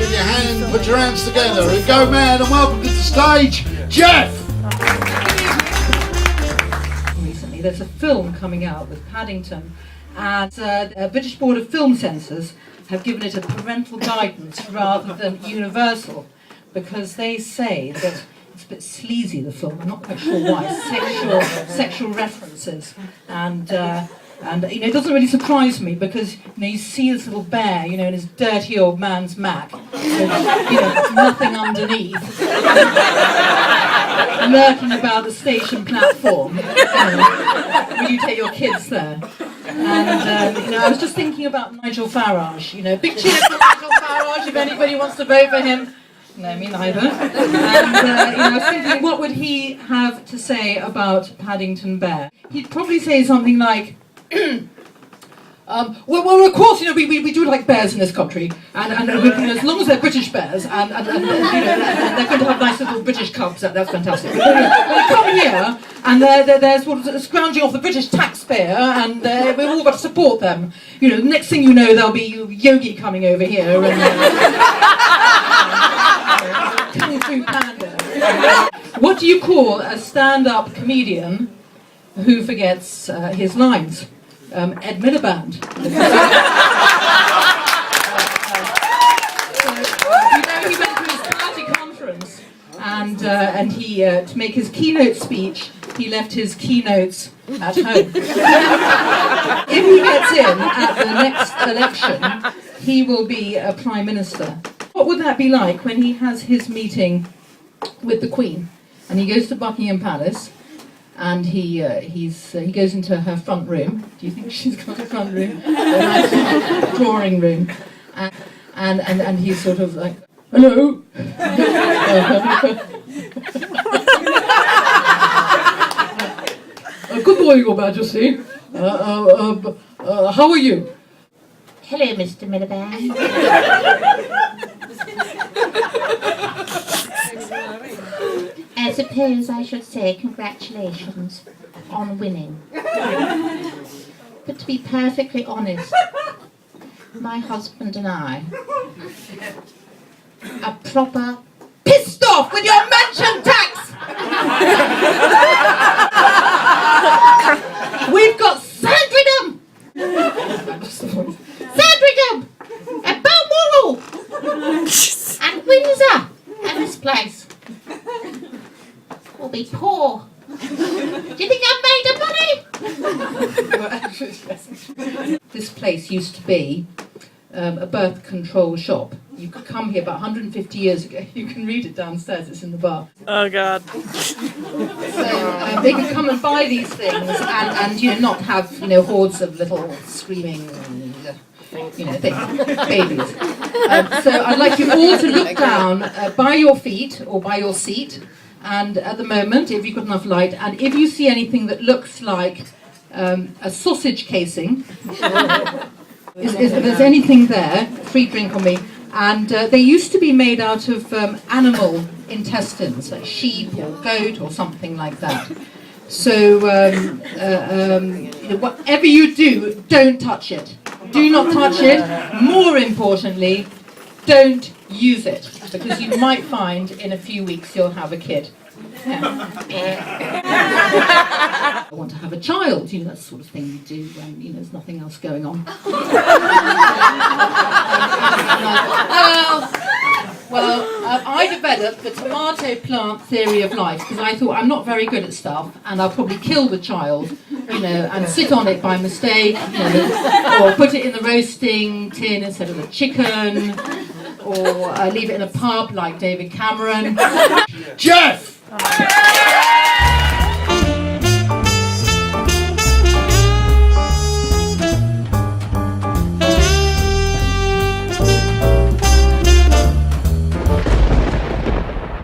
with your hand, put your hands together and go man, and welcome to the stage, Jeff! Recently there's a film coming out with Paddington, and the British Board of Film Censors have given it a parental guidance rather than universal, because they say that it's a bit sleazy, the film. I'm not quite sure why. Sexual references, and it doesn't really surprise me, because you see this little bear, in his dirty old man's Mac, with nothing underneath, lurking about the station platform. When you take your kids there. And I was just thinking about Nigel Farage. Big cheer for Nigel Farage if anybody wants to vote for him. No, me neither. And I was thinking, what would he have to say about Paddington Bear? He'd probably say something like, well, of course, we do like bears in this country, and as long as they're British bears, and they're going to have nice little British cubs, that's fantastic. But they come here, and they're sort of scrounging off the British taxpayer, and we've all got to support them. The next thing you know, there'll be Yogi coming over here, and Kung Fu Panda. What do you call a stand-up comedian who forgets his lines? Ed Miliband. He went to his party conference, and he to make his keynote speech, he left his keynotes at home. If he gets in at the next election, he will be a prime minister. What would that be like when he has his meeting with the Queen, and he goes to Buckingham Palace? And he goes into her front room. Do you think she's got a front room? A nice drawing room. And he's sort of like, hello. Good morning, Your Majesty. How are you? Hello, Mr. Miliband. I suppose I should say congratulations on winning. But to be perfectly honest, my husband and I are proper pissed off with your mansion tax! We've got Sandringham! Sandringham! And Balmoral! And Windsor! And this place will be poor. Do you think I've made the money? This place used to be a birth control shop. You could come here about 150 years ago. You can read it downstairs, it's in the bar. Oh God. So they could come and buy these things and not have hordes of little screaming babies. So I'd like you all to look down by your feet or by your seat, and at the moment, if you've got enough light, and if you see anything that looks like a sausage casing, if there's anything there, free drink on me. And they used to be made out of animal intestines, like sheep or goat or something like that. So whatever you do, don't touch it. Do not touch it. More importantly, don't use it, because you might find in a few weeks you'll have a kid. Yeah. I want to have a child, that sort of thing you do when there's nothing else going on. I developed the tomato plant theory of life, because I thought I'm not very good at stuff, and I'll probably kill the child, and sit on it by mistake, or put it in the roasting tin instead of the chicken, or leave it in a pub like David Cameron. Jeff!